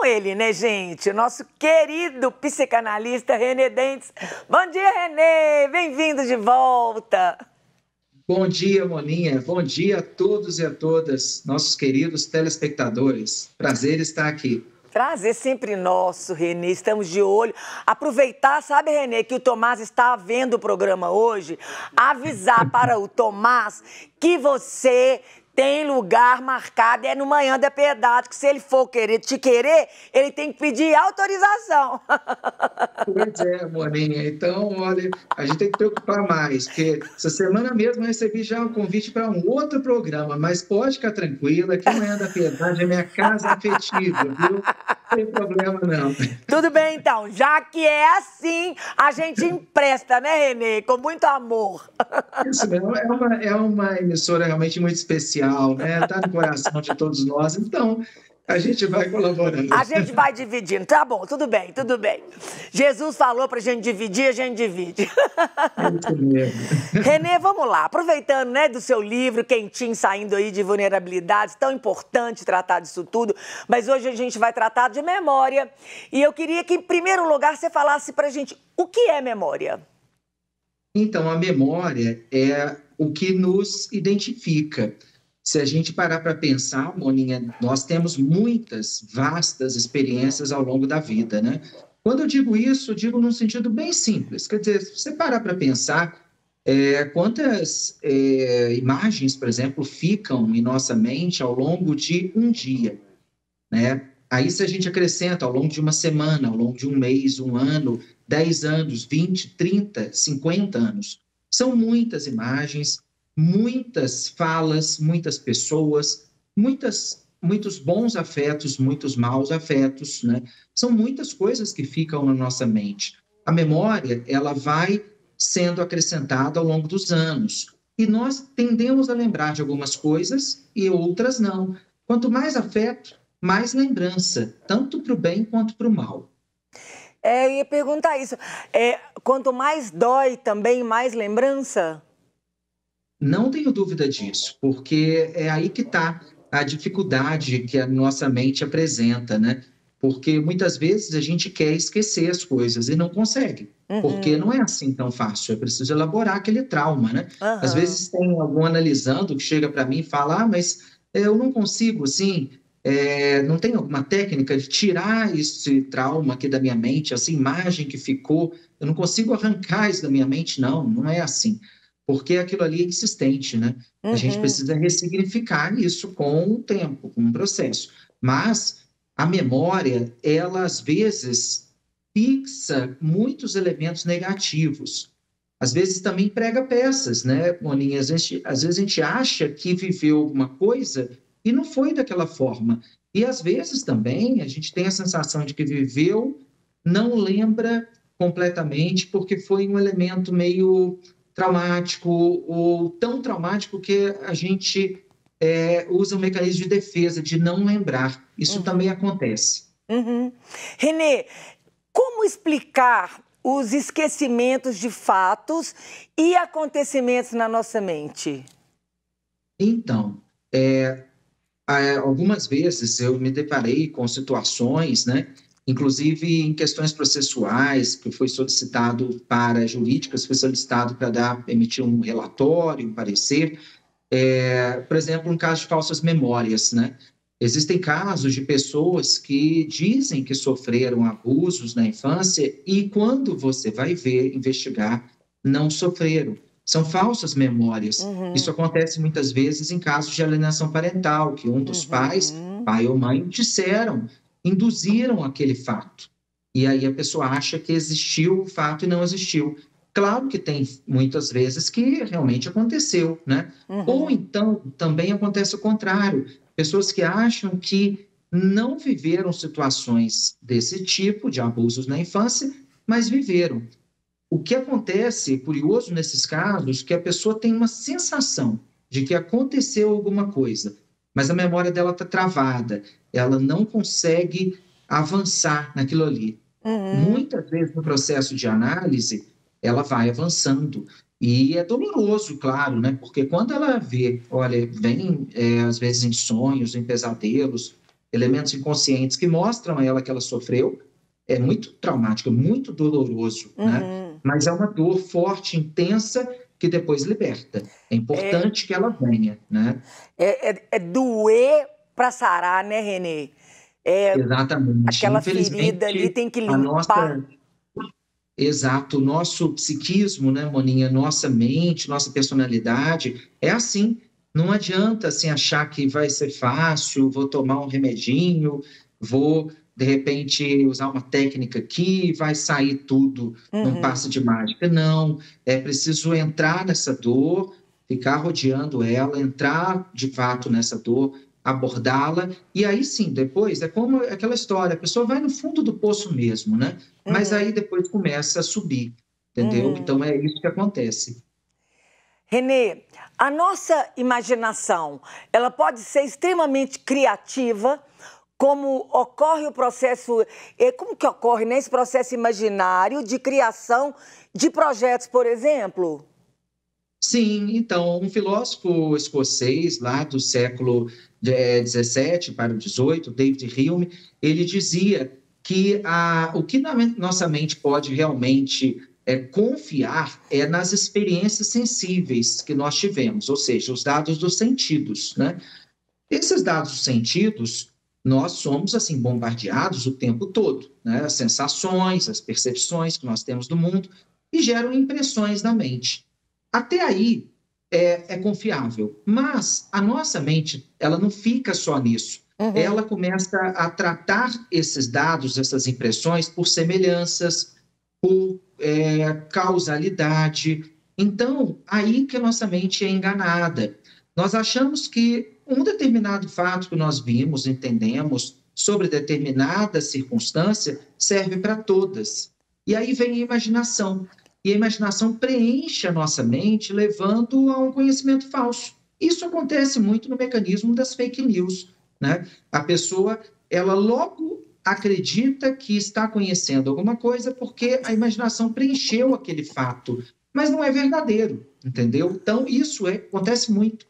ele, né, gente? O nosso querido psicanalista René Dentes. Bom dia, René! Bem-vindo de volta! Bom dia, Moninha. Bom dia a todos e a todas, nossos queridos telespectadores. Prazer estar aqui. Prazer sempre nosso, Renê. Estamos de olho. Aproveitar, sabe, Renê, que o Tomás está vendo o programa hoje. Avisar para o Tomás que você tem lugar marcado, é no Manhã da Piedade, que se ele for te querer, ele tem que pedir autorização. Pois é, Moninha. Então, olha, a gente tem que preocupar mais, porque essa semana mesmo eu recebi já um convite para um outro programa, mas pode ficar tranquila que o Manhã da Piedade é minha casa afetiva, viu? Não tem problema, não. Tudo bem, então. Já que é assim, a gente empresta, né, Renê? Com muito amor. Isso mesmo, é uma emissora realmente muito especial, né? Está no coração de todos nós, então a gente vai colaborando. A gente vai dividindo. Tá bom, tudo bem, tudo bem. Jesus falou pra gente dividir, a gente divide. É isso mesmo. Renê, vamos lá. Aproveitando, né, do seu livro, quentinho, saindo aí de vulnerabilidades, tão importante tratar disso tudo, mas hoje a gente vai tratar de memória. E eu queria que, em primeiro lugar, você falasse pra gente o que é memória. Então, a memória é o que nos identifica. Se a gente parar para pensar, Moninha, nós temos muitas, vastas experiências ao longo da vida, né? Quando eu digo isso, eu digo num sentido bem simples. Quer dizer, se você parar para pensar, quantas imagens, por exemplo, ficam em nossa mente ao longo de um dia, né? Aí, se a gente acrescenta ao longo de uma semana, ao longo de um mês, um ano, 10 anos, 20, 30, 50 anos, são muitas imagens, muitas falas, muitas pessoas, muitos bons afetos, muitos maus afetos, né? São muitas coisas que ficam na nossa mente. A memória, ela vai sendo acrescentada ao longo dos anos. E nós tendemos a lembrar de algumas coisas e outras não. Quanto mais afeto, mais lembrança, tanto para o bem quanto para o mal. Eu ia perguntar isso. Quanto mais dói, também mais lembrança? Não tenho dúvida disso, porque é aí que está a dificuldade que a nossa mente apresenta, né? Porque muitas vezes a gente quer esquecer as coisas e não consegue, porque não é assim tão fácil, é preciso elaborar aquele trauma, né? Às vezes tem algum analisando que chega para mim e fala, mas eu não consigo, assim, não tem alguma técnica de tirar esse trauma aqui da minha mente, essa imagem que ficou, eu não consigo arrancar isso da minha mente, não é assim. Porque aquilo ali é insistente, né? A gente precisa ressignificar isso com o tempo, com um processo. Mas a memória, ela às vezes fixa muitos elementos negativos. Às vezes também prega peças, né, Moninha? Às vezes a gente acha que viveu alguma coisa e não foi daquela forma. E às vezes também a gente tem a sensação de que viveu, não lembra completamente, porque foi um elemento meio traumático ou tão traumático que a gente usa um mecanismo de defesa, de não lembrar. Isso também acontece. Renê, como explicar os esquecimentos de fatos e acontecimentos na nossa mente? Então, algumas vezes eu me deparei com situações, né? Inclusive em questões processuais, que foi solicitado para jurídicas, foi solicitado para emitir um relatório, um parecer. Por exemplo, um caso de falsas memórias, né? Existem casos de pessoas que dizem que sofreram abusos na infância e quando você vai ver, investigar, não sofreram. São falsas memórias. Isso acontece muitas vezes em casos de alienação parental, que um dos pais, pai ou mãe, induziram aquele fato. E aí a pessoa acha que existiu o fato e não existiu. Claro que tem muitas vezes que realmente aconteceu, né? Ou então também acontece o contrário. Pessoas que acham que não viveram situações desse tipo, de abusos na infância, mas viveram. O que acontece, curioso nesses casos, que a pessoa tem uma sensação de que aconteceu alguma coisa, mas a memória dela está travada, ela não consegue avançar naquilo ali. Muitas vezes no processo de análise, ela vai avançando. E é doloroso, claro, né? Porque quando ela vê, olha, vem às vezes em sonhos, em pesadelos, elementos inconscientes que mostram a ela que ela sofreu. É muito traumático, é muito doloroso, né? Mas é uma dor forte, intensa, que depois liberta. É importante que ela venha, né? É doer para sarar, né, Renê? Exatamente. Aquela ferida ali Infelizmente, tem que a limpar. nossa... Exato, o nosso psiquismo, né, Moninha? Nossa mente, nossa personalidade é assim. Não adianta assim, achar que vai ser fácil, vou tomar um remedinho, vou, de repente, usar uma técnica aqui, vai sair tudo num passe de mágica. Não, é preciso entrar nessa dor, ficar rodeando ela, entrar de fato nessa dor, abordá-la, e aí sim, depois, é como aquela história, a pessoa vai no fundo do poço mesmo, né? Mas aí depois começa a subir, entendeu? Então é isso que acontece. Renê, a nossa imaginação, ela pode ser extremamente criativa, como ocorre o processo, como que ocorre nesse processo imaginário de criação de projetos, por exemplo? Sim, então, um filósofo escocês lá do século XVII para o XVIII, David Hume, ele dizia que o que na nossa mente pode realmente confiar é nas experiências sensíveis que nós tivemos, ou seja, os dados dos sentidos, né? Esses dados dos sentidos, nós somos assim bombardeados o tempo todo, né? As sensações, as percepções que nós temos do mundo e geram impressões na mente. Até aí é confiável, mas a nossa mente ela não fica só nisso. Ela começa a tratar esses dados, essas impressões, por semelhanças, por causalidade. Então, aí que a nossa mente é enganada. Nós achamos que um determinado fato que nós vimos, entendemos, sobre determinada circunstância, serve para todas. E aí vem a imaginação. E a imaginação preenche a nossa mente, levando a um conhecimento falso. Isso acontece muito no mecanismo das fake news, né? A pessoa, ela logo acredita que está conhecendo alguma coisa porque a imaginação preencheu aquele fato, mas não é verdadeiro, entendeu? Então, isso acontece muito.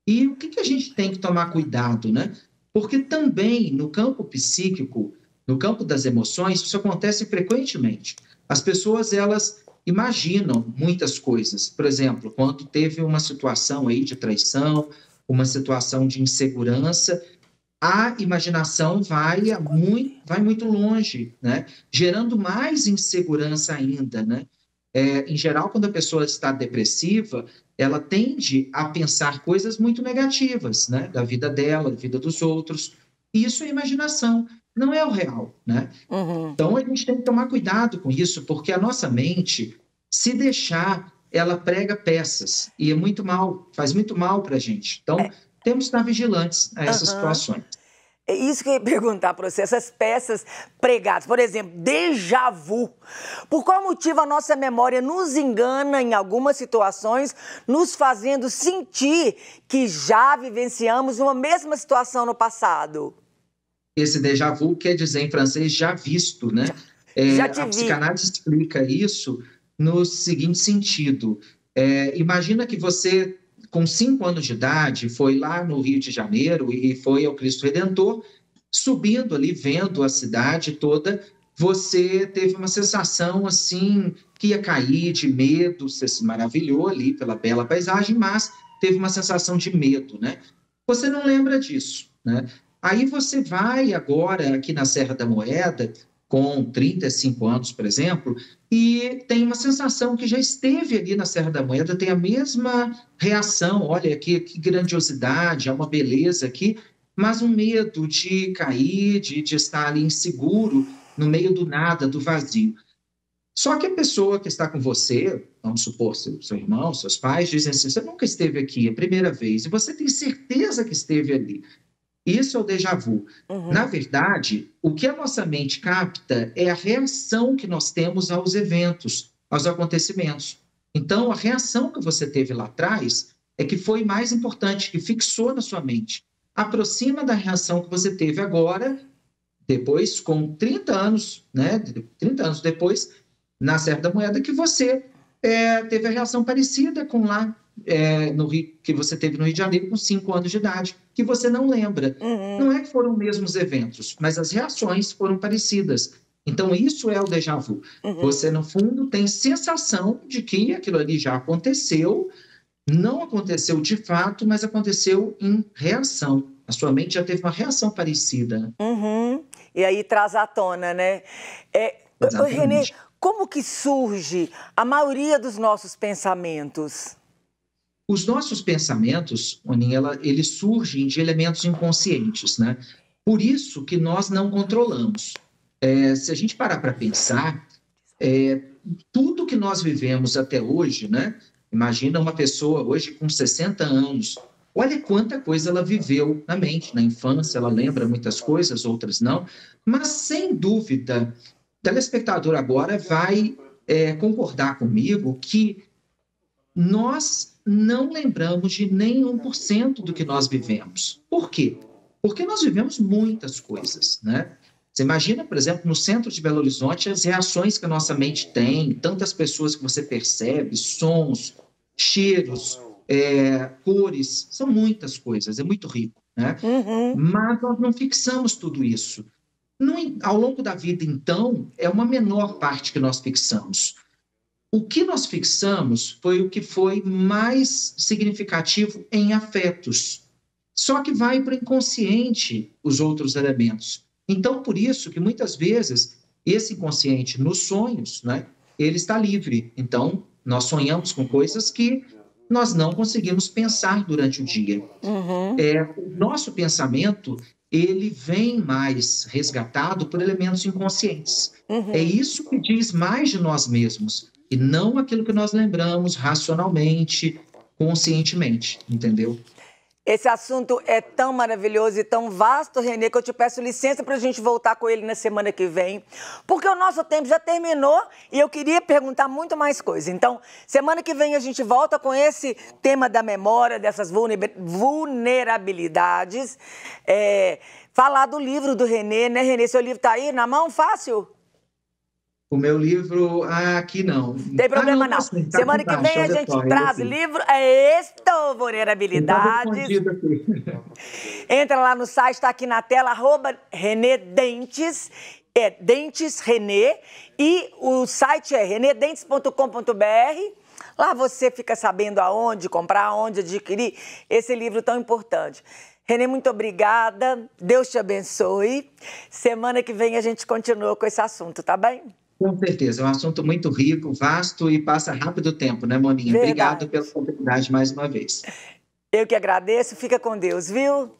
E o que a gente tem que tomar cuidado, né? Porque também no campo psíquico, no campo das emoções, isso acontece frequentemente. As pessoas, elas imaginam muitas coisas. Por exemplo, quando teve uma situação aí de traição, uma situação de insegurança, a imaginação vai muito longe, né? Gerando mais insegurança ainda, né? Em geral, quando a pessoa está depressiva, ela tende a pensar coisas muito negativas, né? Da vida dela, da vida dos outros. E isso é imaginação, não é o real, né? Então, a gente tem que tomar cuidado com isso, porque a nossa mente, se deixar, ela prega peças, e é muito mal, faz muito mal para a gente. Então, temos que estar vigilantes a essas situações. É isso que eu ia perguntar para você, essas peças pregadas, por exemplo, déjà vu. Por qual motivo a nossa memória nos engana em algumas situações, nos fazendo sentir que já vivenciamos uma mesma situação no passado? Esse déjà vu quer dizer em francês já visto, né? Já te A vi. psicanálise explica isso no seguinte sentido. Imagina que você, com 5 anos de idade, foi lá no Rio de Janeiro e foi ao Cristo Redentor, subindo ali, vendo a cidade toda, você teve uma sensação assim, que ia cair de medo, você se maravilhou ali pela bela paisagem, mas teve uma sensação de medo, né? Você não lembra disso, né? Aí você vai agora aqui na Serra da Moeda, com 35 anos, por exemplo, e tem uma sensação que já esteve ali na Serra da Moeda, tem a mesma reação, olha que grandiosidade, há uma beleza aqui, mas um medo de cair, de estar ali inseguro, no meio do nada, do vazio. Só que a pessoa que está com você, vamos supor, seu irmão, seus pais, dizem assim, você nunca esteve aqui, é a primeira vez, e você tem certeza que esteve ali. Isso é o déjà vu. Na verdade, o que a nossa mente capta é a reação que nós temos aos eventos, aos acontecimentos. Então, a reação que você teve lá atrás é que foi mais importante, que fixou na sua mente. Aproxima da reação que você teve agora, depois, com 30 anos, né? 30 anos depois, na Serra da Moeda, que você teve a reação parecida com lá no Rio, que você teve no Rio de Janeiro com 5 anos de idade. que você não lembra. Não é que foram os mesmos eventos, mas as reações foram parecidas. Então, isso é o déjà vu. Você, no fundo, tem sensação de que aquilo ali já aconteceu, não aconteceu de fato, mas aconteceu em reação. A sua mente já teve uma reação parecida. E aí traz à tona, né? Renê, como que surge a maioria dos nossos pensamentos? Os nossos pensamentos, Oninha, eles surgem de elementos inconscientes, né? Por isso que nós não controlamos. Se a gente parar para pensar, tudo que nós vivemos até hoje, né? Imagina uma pessoa hoje com 60 anos. Olha quanta coisa ela viveu na mente, na infância, ela lembra muitas coisas, outras não. Mas, sem dúvida, o telespectador agora vai concordar comigo que nós não lembramos de nem 1% do que nós vivemos. Por quê? Porque nós vivemos muitas coisas, né? Você imagina, por exemplo, no centro de Belo Horizonte, as reações que a nossa mente tem, tantas pessoas que você percebe, sons, cheiros, cores, são muitas coisas, é muito rico, né? Mas nós não fixamos tudo isso. Ao longo da vida, então, é uma menor parte que nós fixamos. O que nós fixamos foi o que foi mais significativo em afetos. Só que vai para o inconsciente os outros elementos. Então, por isso que muitas vezes esse inconsciente nos sonhos, né, ele está livre. Então, nós sonhamos com coisas que nós não conseguimos pensar durante o dia. O nosso pensamento, ele vem mais resgatado por elementos inconscientes. É isso que diz mais de nós mesmos, e não aquilo que nós lembramos racionalmente, conscientemente, entendeu? Esse assunto é tão maravilhoso e tão vasto, Renê, que eu te peço licença para a gente voltar com ele na semana que vem, porque o nosso tempo já terminou e eu queria perguntar muito mais coisas. Então, semana que vem a gente volta com esse tema da memória, dessas vulnerabilidades, falar do livro do Renê, né, Renê? Seu livro está aí na mão, fácil? O meu livro, aqui não. Tem problema não. Semana que vem a gente traz livro, Vulnerabilidades. Entra lá no site, está aqui na tela, @RenêDentes, Dentes Renê, e o site é renedentes.com.br. Lá você fica sabendo aonde comprar, aonde adquirir esse livro tão importante. Renê, muito obrigada. Deus te abençoe. Semana que vem a gente continua com esse assunto, tá bem? Com certeza, é um assunto muito rico, vasto e passa rápido o tempo, né, Moninha? Verdade. Obrigado pela oportunidade mais uma vez. Eu que agradeço. Fica com Deus, viu?